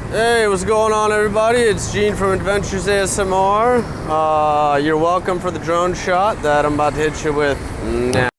Hey, what's going on, everybody? It's Gene from Adventures ASMR. You're welcome for the drone shot that I'm about to hit you with now.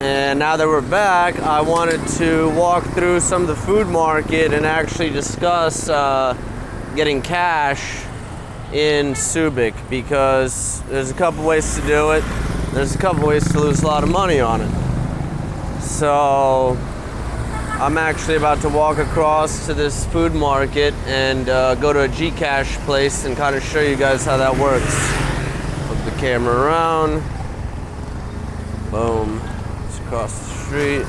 And now that we're back, I wanted to walk through some of the food market and actually discuss getting cash in Subic, because there's a couple ways to do it. There's a couple ways to lose a lot of money on it. So I'm actually about to walk across to this food market and go to a Gcash place and kind of show you guys how that works. Flip the camera around. Boom. Across the street.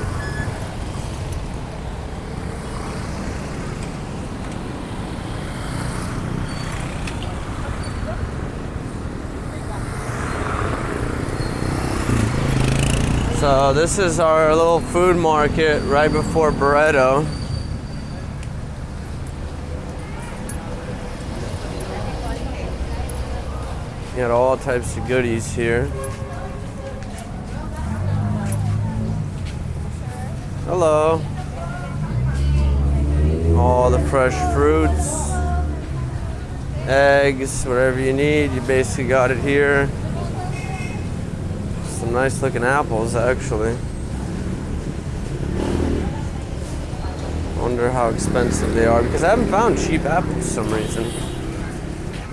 So this is our little food market right before Barreto. You got all types of goodies here. Hello. All the fresh fruits, eggs, whatever you need, you basically got it here. Some nice looking apples, actually. Wonder how expensive they are, because I haven't found cheap apples for some reason.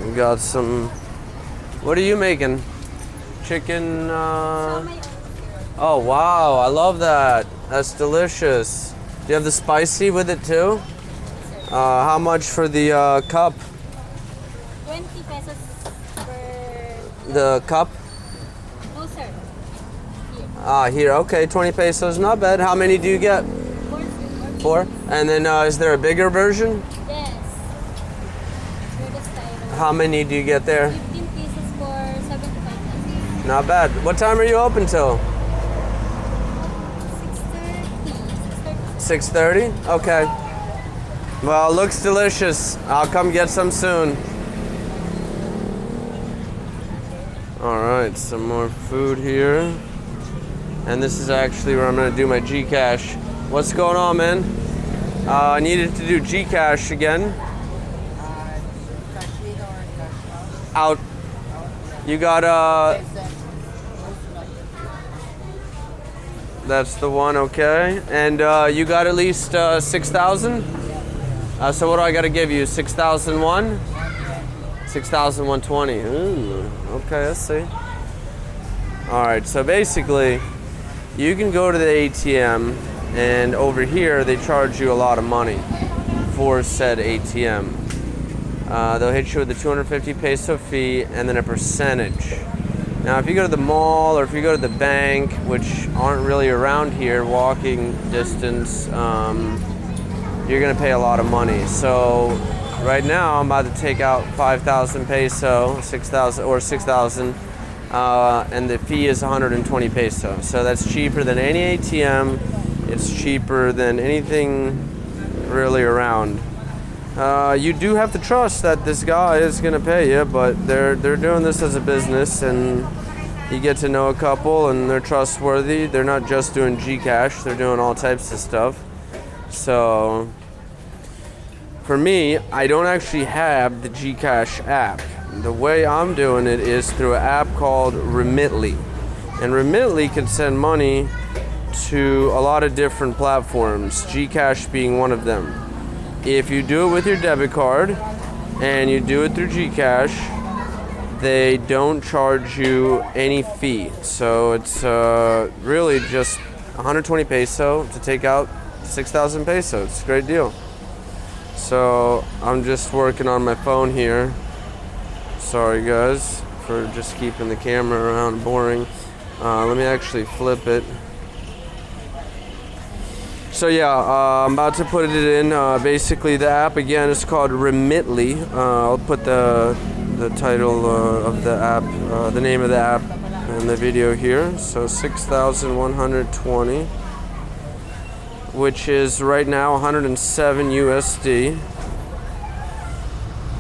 We got some. What are you making? Chicken. Oh wow, I love that. That's delicious. Do you have the spicy with it too? How much for the cup? 20 pesos per... The cup? No, sir. Here. Ah, here. Okay, 20 pesos. Not bad. How many do you get? 4? And then is there a bigger version? Yes. For the styro. How many do you get there? 15 pieces for 75 pesos. Not bad. What time are you open till? 6:30. 6:30? Okay. Well, it looks delicious. I'll come get some soon. All right, some more food here. And this is actually where I'm gonna do my Gcash. What's going on, man? I needed to do Gcash again. Out. You got that's the one, okay. And you got at least 6,000? So what do I got to give you? 6,001? 6,120. Ooh, okay, let's see. All right, so basically, you can go to the ATM, and over here they charge you a lot of money for said ATM. They'll hit you with a 250 peso fee and then a percentage. Now, if you go to the mall or if you go to the bank, which aren't really around here, walking distance, you're gonna pay a lot of money. So right now I'm about to take out 5,000 peso, 6,000 or 6,000, and the fee is 120 peso. So that's cheaper than any ATM. It's cheaper than anything really around. You do have to trust that this guy is gonna pay you, but they're doing this as a business, and you get to know a couple, and they're trustworthy. They're not just doing Gcash; they're doing all types of stuff. So, for me, I don't actually have the Gcash app. The way I'm doing it is through an app called Remitly, and Remitly can send money to a lot of different platforms. Gcash being one of them. If you do it with your debit card and you do it through Gcash, they don't charge you any fee. So it's really just 120 peso to take out 6,000 pesos. It's a great deal. So I'm just working on my phone here. Sorry guys for just keeping the camera around boring. Let me actually flip it. So yeah, I'm about to put it in. Basically, the app again is called Remitly. I'll put the title of the app, the name of the app, in the video here. So 6,120, which is right now 107 USD.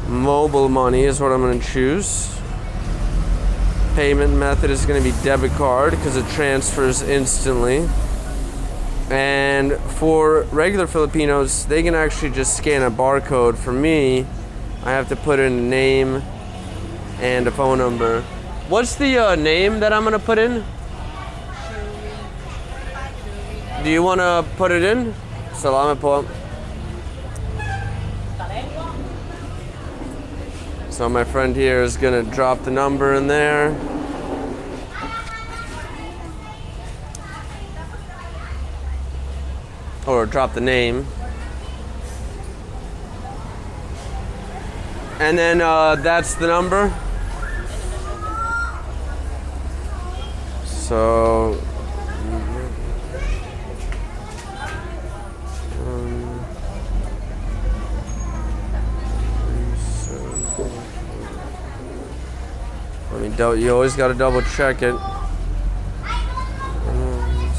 Mobile money is what I'm going to choose. Payment method is going to be debit card because it transfers instantly. And for regular Filipinos, they can actually just scan a barcode. For me, I have to put in a name and a phone number. What's the name that I'm gonna put in? Do you wanna put it in? Salamat po. So my friend here is gonna drop the number in there. Or drop the name. And then that's the number. So you always got to double check it.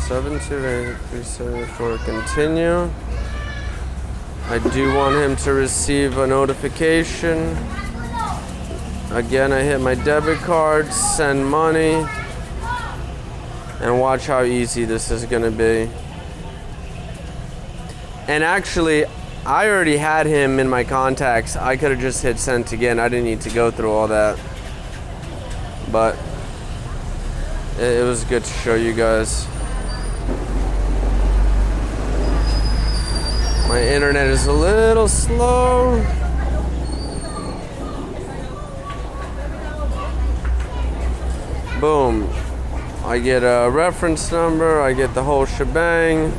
72837 continue. I do want him to receive a notification. Again, I hit my debit card, send money, and watch how easy this is gonna be. And actually, I already had him in my contacts. I could have just hit send again. I didn't need to go through all that. But it was good to show you guys. My internet is a little slow. Boom. I get a reference number, I get the whole shebang,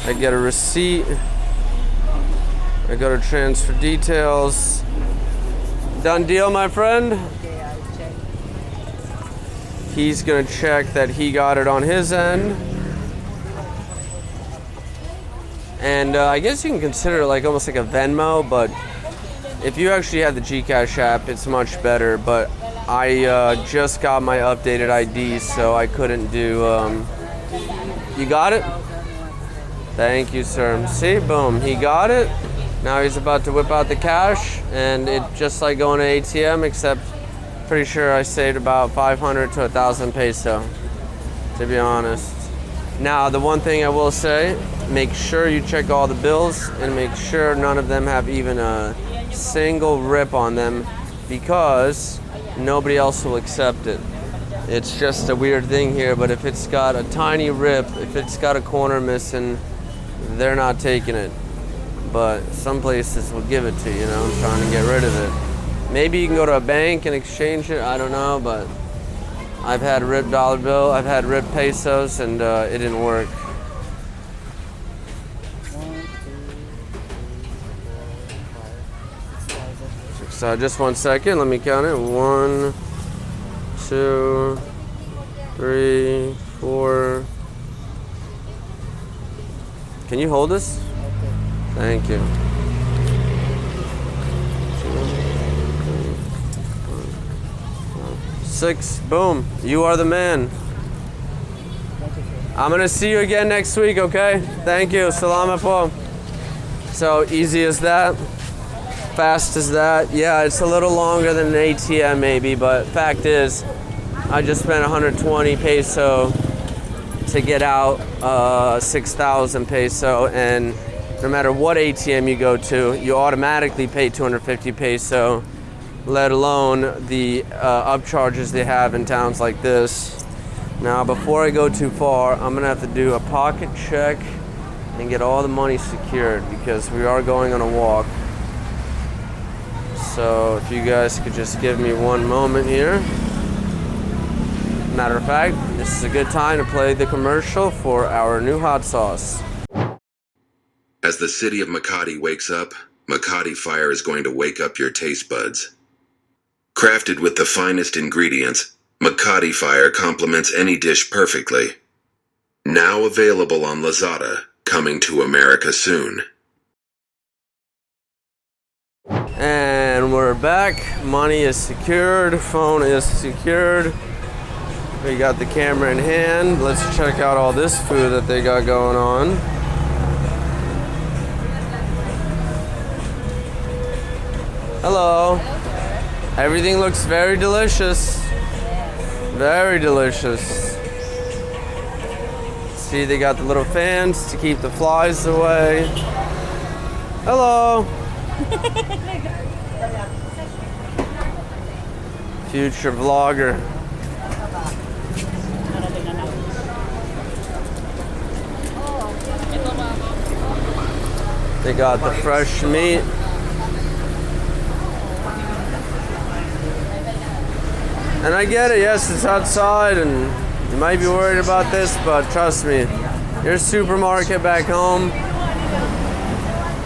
I get a receipt, I go to transfer details. Done deal, my friend? Okay, I'll check. He's gonna check that he got it on his end. And I guess you can consider it like almost like a Venmo, but if you actually have the Gcash app, it's much better. But I just got my updated ID, so I couldn't do. You got it? Thank you, sir. See, boom, he got it. Now he's about to whip out the cash, and it just like going to ATM, except pretty sure I saved about 500 to 1,000 peso, to be honest. Now, the one thing I will say, make sure you check all the bills and make sure none of them have even a single rip on them, because nobody else will accept it. It's just a weird thing here, but if it's got a tiny rip, if it's got a corner missing, they're not taking it. But some places will give it to you, trying to get rid of it. Maybe you can go to a bank and exchange it, I don't know, but I've had ripped dollar bill, I've had ripped pesos, and it didn't work. 1, 2, 3, 4, 5, 6,000. So just 1 second, let me count it. 1, 2, 3, 4. Can you hold this? Thank you. 6, boom, you are the man. I'm gonna see you again next week, okay? Thank you, salamat po. So easy as that, fast as that. Yeah, it's a little longer than an ATM maybe, but fact is, I just spent 120 peso to get out 6,000 peso, and no matter what ATM you go to, you automatically pay 250 peso, let alone the upcharges they have in towns like this. Now, before I go too far, I'm gonna have to do a pocket check and get all the money secured, because we are going on a walk. So if you guys could just give me one moment here. Matter of fact, this is a good time to play the commercial for our new hot sauce. As the city of Motti wakes up, Motti Fire is going to wake up your taste buds. Crafted with the finest ingredients, Motti Fire complements any dish perfectly. Now available on Lazada, coming to America soon. And we're back. Money is secured, phone is secured. We got the camera in hand. Let's check out all this food that they got going on. Hello. Everything looks very delicious. Very delicious. See, they got the little fans to keep the flies away. Hello. Future vlogger. They got the fresh meat. And I get it, yes, it's outside and you might be worried about this, but trust me, your supermarket back home,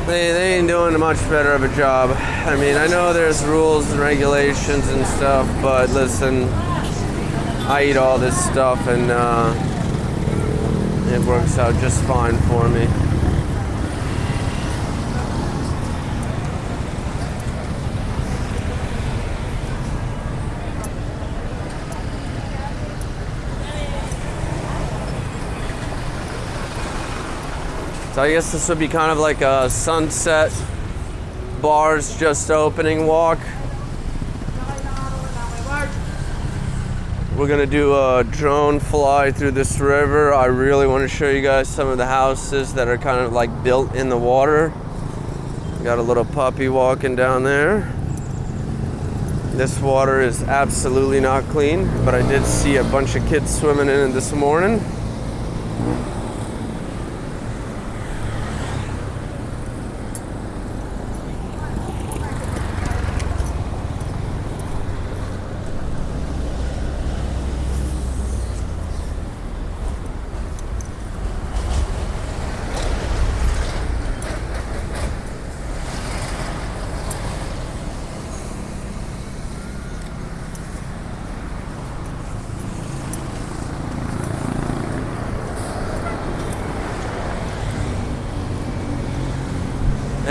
they ain't doing much better of a job. I mean, I know there's rules and regulations and stuff, but listen, I eat all this stuff and it works out just fine for me. So I guess this would be kind of like a sunset bars just opening walk. We're gonna do a drone fly through this river. I really want to show you guys some of the houses that are kind of like built in the water. Got a little puppy walking down there. This water is absolutely not clean, but I did see a bunch of kids swimming in it this morning.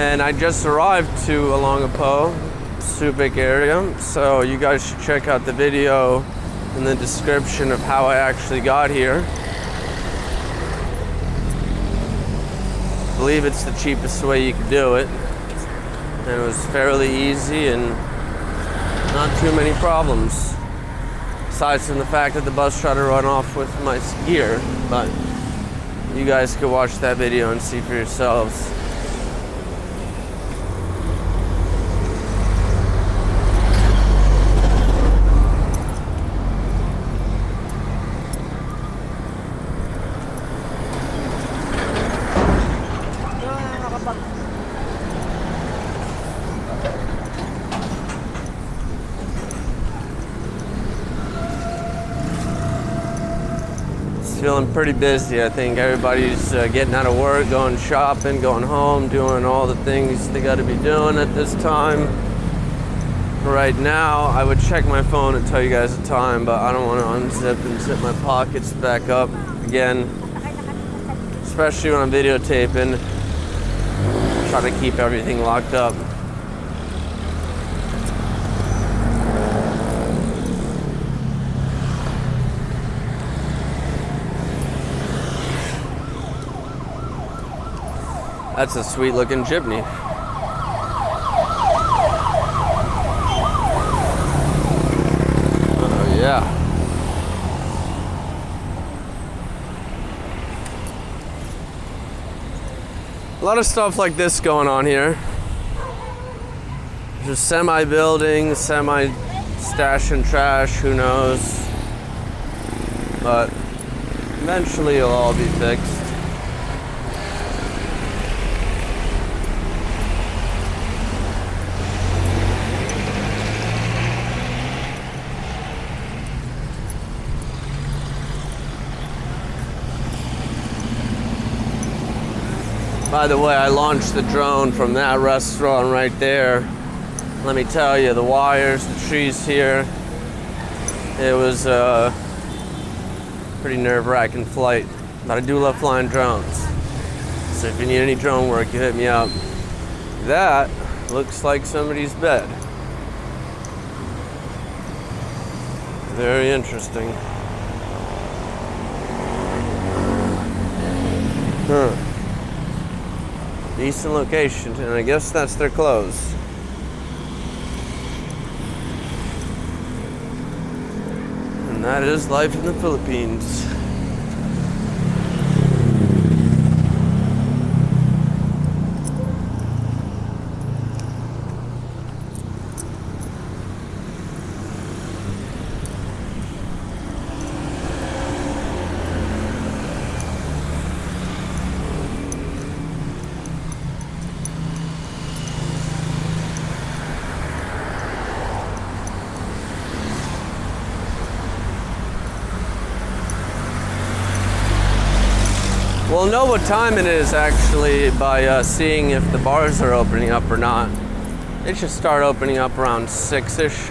And I just arrived to Olongapo, Subic area, so you guys should check out the video in the description of how I actually got here. I believe it's the cheapest way you can do it, and it was fairly easy and not too many problems, aside from the fact that the bus tried to run off with my gear. But you guys could watch that video and see for yourselves. Feeling pretty busy. I think everybody's getting out of work, going shopping, going home, doing all the things they got to be doing at this time. Right now, I would check my phone and tell you guys the time, but I don't want to unzip and zip my pockets back up again, especially when I'm videotaping. Try to keep everything locked up. That's a sweet looking chimney. Oh yeah. A lot of stuff like this going on here. There's semi-building, semi-stashing trash, who knows. But eventually it'll all be fixed. By the way, I launched the drone from that restaurant right there. Let me tell you, the wires, the trees here, it was a pretty nerve-wracking flight. But I do love flying drones. So if you need any drone work, you hit me up. That looks like somebody's bed. Very interesting. Huh. Decent location, and I guess that's their clothes. And that is life in the Philippines. We'll know what time it is actually by seeing if the bars are opening up or not. They should start opening up around 6-ish.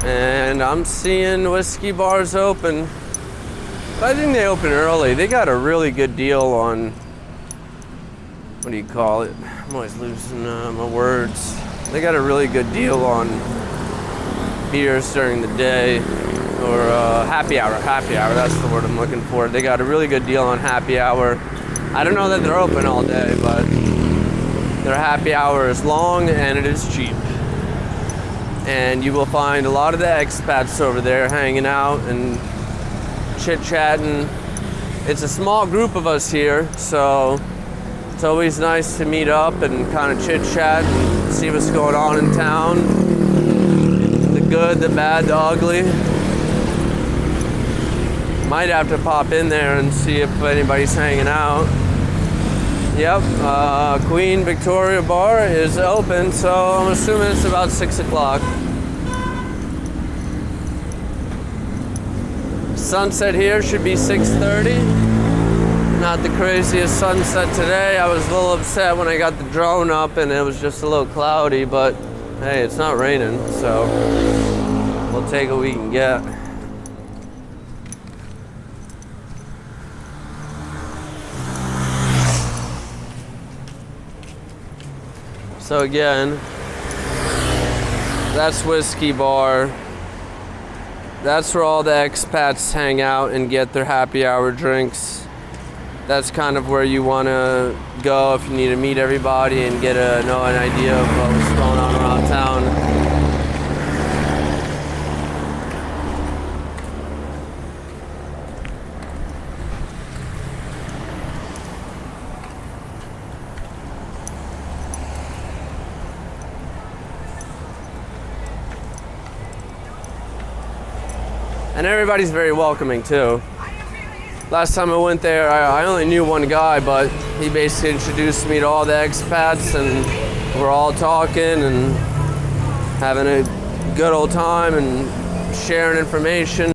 And I'm seeing whiskey bars open. But I think they open early. They got a really good deal on, what do you call it? I'm always losing my words. They got a really good deal on beers during the day. Or happy hour, that's the word I'm looking for. They got a really good deal on happy hour. I don't know that they're open all day, but their happy hour is long and it is cheap. And you will find a lot of the expats over there hanging out and chit-chatting. It's a small group of us here, so it's always nice to meet up and kind of chit-chat and see what's going on in town. The good, the bad, the ugly. Might have to pop in there and see if anybody's hanging out. Yep, Queen Victoria Bar is open, so I'm assuming it's about 6 o'clock. Sunset here should be 6:30. Not the craziest sunset today. I was a little upset when I got the drone up and it was just a little cloudy, but hey, it's not raining, so we'll take what we can get. So again, that's Whiskey Bar. That's where all the expats hang out and get their happy hour drinks. That's kind of where you want to go if you need to meet everybody and get an idea of what's going on around town. And everybody's very welcoming too. Last time I went there, I only knew one guy, but he basically introduced me to all the expats, and we're all talking and having a good old time and sharing information.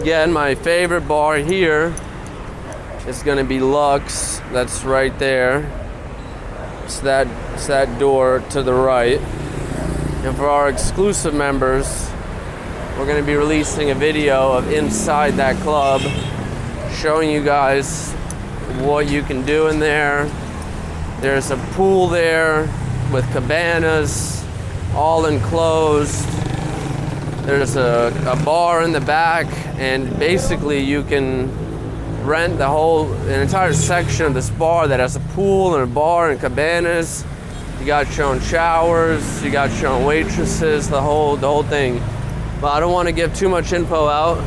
Again, my favorite bar here is gonna be Lux. That's right there. It's that door to the right. And for our exclusive members, we're gonna be releasing a video of inside that club, showing you guys what you can do in there. There's a pool there with cabanas, all enclosed. There's a bar in the back, and basically you can rent an entire section of this bar that has a pool and a bar and cabanas. You got your own showers, you got your own waitresses, the whole thing. But I don't want to give too much info out.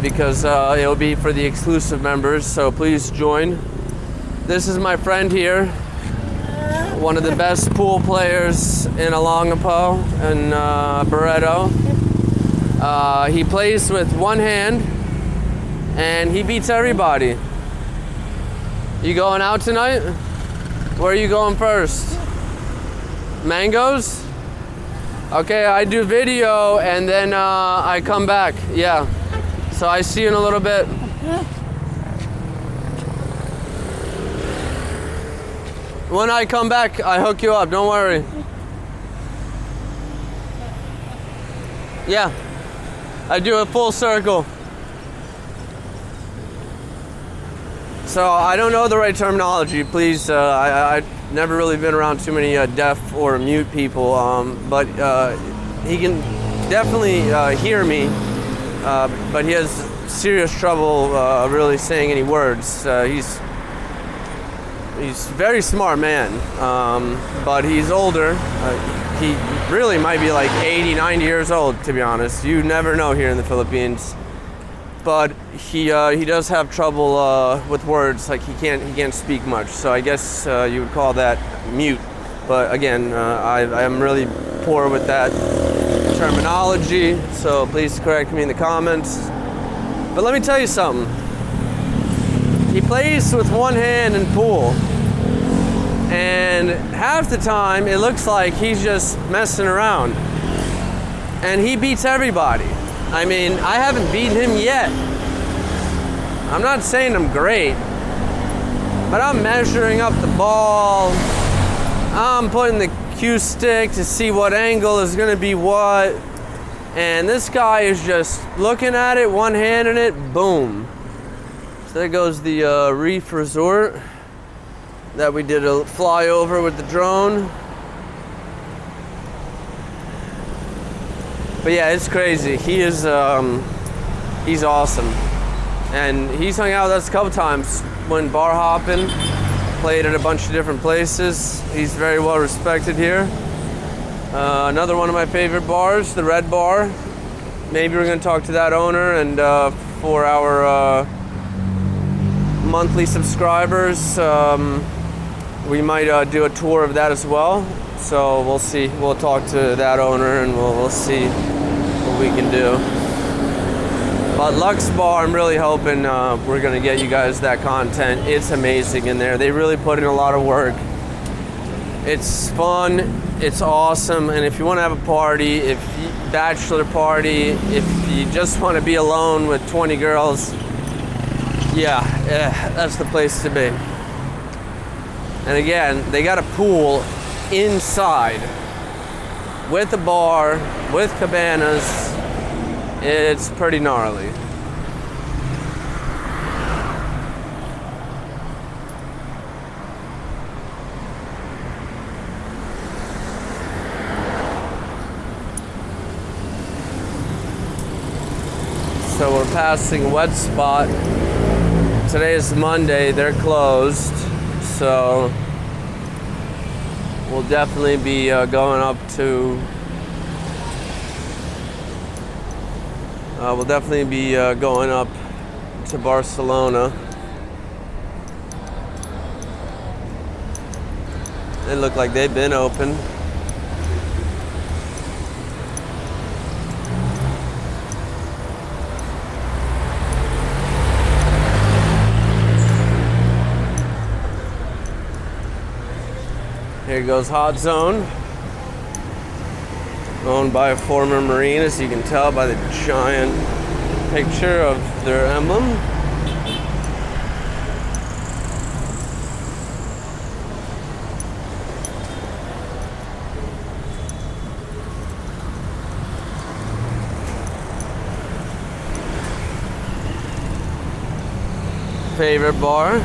Because it'll be for the exclusive members, so please join. This is my friend here, one of the best pool players in Olongapo and Barreto. He plays with one hand, and he beats everybody. You going out tonight? Where are you going first? Mangoes? Okay, I do video, and then I come back. Yeah. So I see you in a little bit. When I come back, I hook you up. Don't worry. Yeah. I do a full circle. So I don't know the right terminology. Please, I've never really been around too many deaf or mute people, but he can definitely hear me, but he has serious trouble really saying any words. He's a very smart man, but he's older. He really might be like 80, 90 years old, to be honest. You never know here in the Philippines. But he does have trouble with words, like he can't speak much. So I guess you would call that mute. But again, I'm really poor with that terminology, so please correct me in the comments. But let me tell you something. He plays with one hand in pool, and half the time it looks like he's just messing around. And he beats everybody. I mean, I haven't beaten him yet. I'm not saying I'm great, but I'm measuring up the ball. I'm putting the cue stick to see what angle is gonna be what. And this guy is just looking at it, one-handing it, boom. So there goes the Reef Resort that we did a flyover with the drone. But yeah, it's crazy. He is, he's awesome. And he's hung out with us a couple times when bar hopping, played at a bunch of different places. He's very well respected here. Another one of my favorite bars, the Red Bar. Maybe we're gonna talk to that owner, and for our monthly subscribers, we might do a tour of that as well. So we'll see. We'll talk to that owner, and we'll see what we can do. But Lux Bar, I'm really hoping we're gonna get you guys that content. It's amazing in there. They really put in a lot of work. It's fun, it's awesome, and if you want to have a party, bachelor party, if you just want to be alone with 20 girls, yeah, that's the place to be. And again, they got a pool inside with a bar, with cabanas. It's pretty gnarly. So we're passing Wet Spot. Today is Monday, they're closed. So we'll definitely be going up to Barcelona. They look like they've been open. Here goes Hot Zone, owned by a former Marine, as you can tell by the giant picture of their emblem. Favorite bar.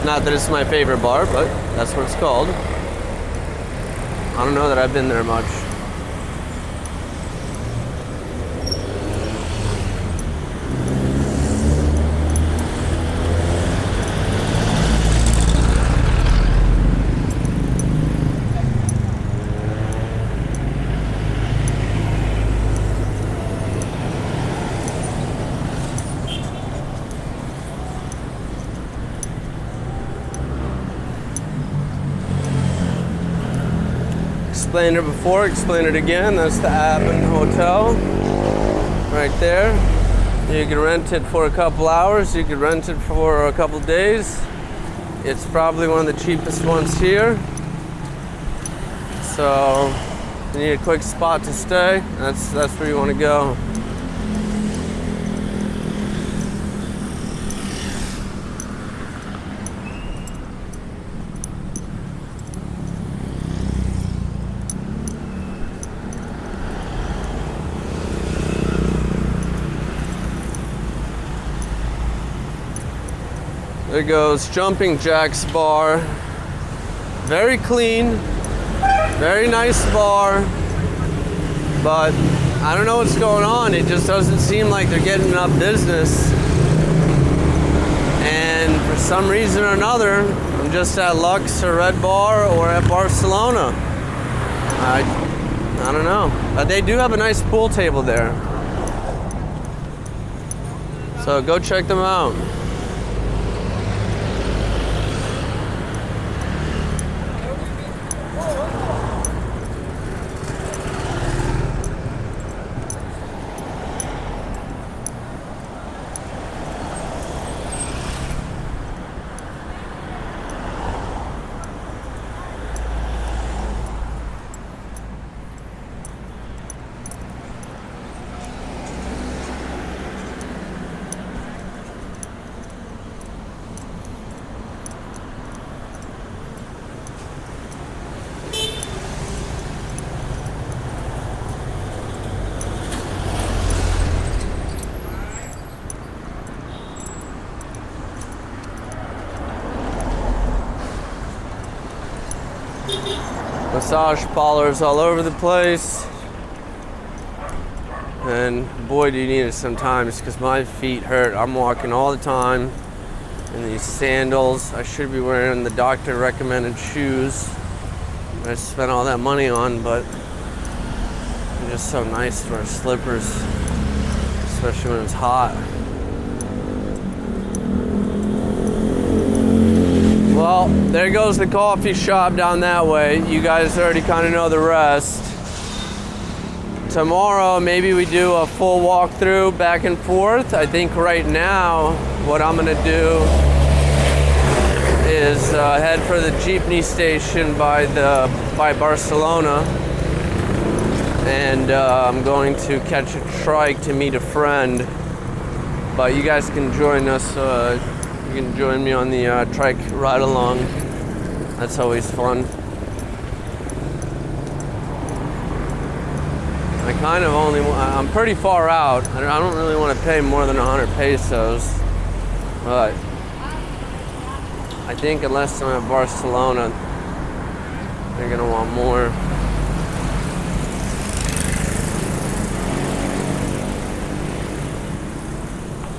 Not that it's my favorite bar, but that's what it's called. I don't know that I've been there much. Explained it before, explain it again. That's the Aben Hotel right there. You can rent it for a couple hours, you can rent it for a couple days. It's probably one of the cheapest ones here. So if you need a quick spot to stay, that's where you want to go. There goes Jumping Jack's bar. Very clean, very nice bar, but I don't know what's going on. It just doesn't seem like they're getting enough business. And for some reason or another, I'm just at Lux or Red Bar or at Barcelona. I don't know. But they do have a nice pool table there. So go check them out. Massage parlors all over the place. And boy, do you need it sometimes, because my feet hurt. I'm walking all the time in these sandals. I should be wearing the doctor recommended shoes I spent all that money on, but they're just so nice to wear slippers, especially when it's hot. Well, there goes the coffee shop down that way. You guys already kind of know the rest. Tomorrow, maybe we do a full walkthrough back and forth. I think right now, what I'm gonna do is head for the jeepney station by Barcelona, and I'm going to catch a trike to meet a friend. But you guys can join us. You can join me on the trike ride along. That's always fun. kind of only, I'm pretty far out. I don't really want to pay more than 100 pesos. But I think unless I'm at Barcelona, they're gonna want more.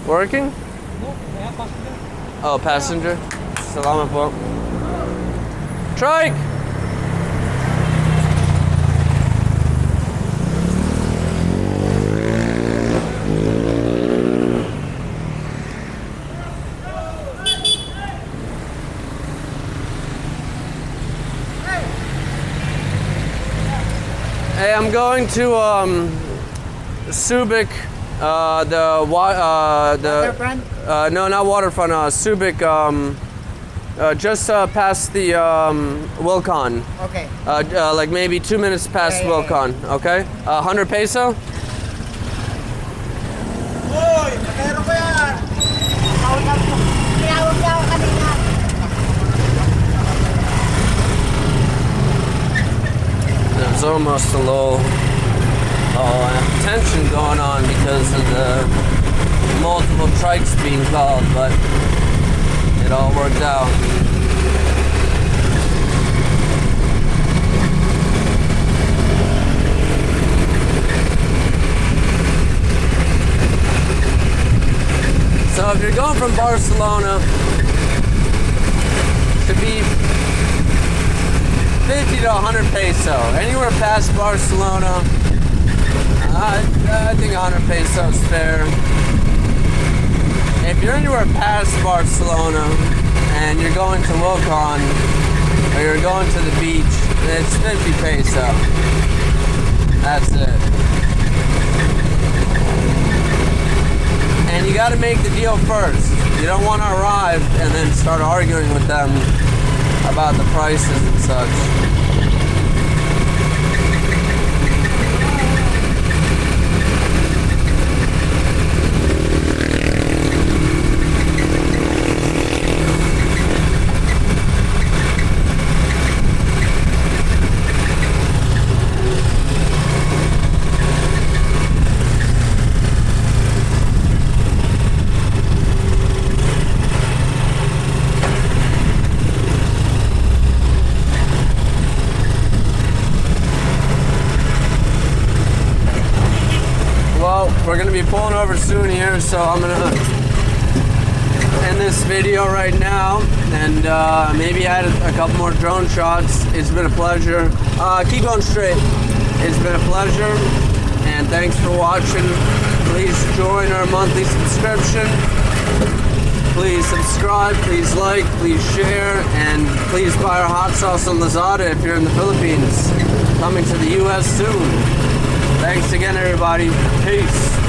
Working? Oh, passenger? Salamat po. Trike! Hey, I'm going to Subic, Waterfront? no, not waterfront. Subic, just past the Wilcon. Okay. Like maybe 2 minutes past Yeah. Wilcon. Okay. 100 peso. Hoy! Pero ko yan! Tinawag niya ako kanina. There's almost a little tension going on because of the multiple trikes being called, but it all worked out. So if you're going from Barcelona, to be 50 to 100 peso. Anywhere past Barcelona, I think 100 peso is fair. If you're anywhere past Barcelona and you're going to Wilcon or you're going to the beach, it's 50 peso. That's it. And you got to make the deal first. You don't want to arrive and then start arguing with them about the prices and such. We're gonna be pulling over soon here, so I'm gonna end this video right now and maybe add a couple more drone shots. It's been a pleasure. Keep going straight. It's been a pleasure, and thanks for watching. Please join our monthly subscription. Please subscribe, please like, please share, and please buy our hot sauce on Lazada if you're in the Philippines. Coming to the US soon. Thanks again, everybody. Peace.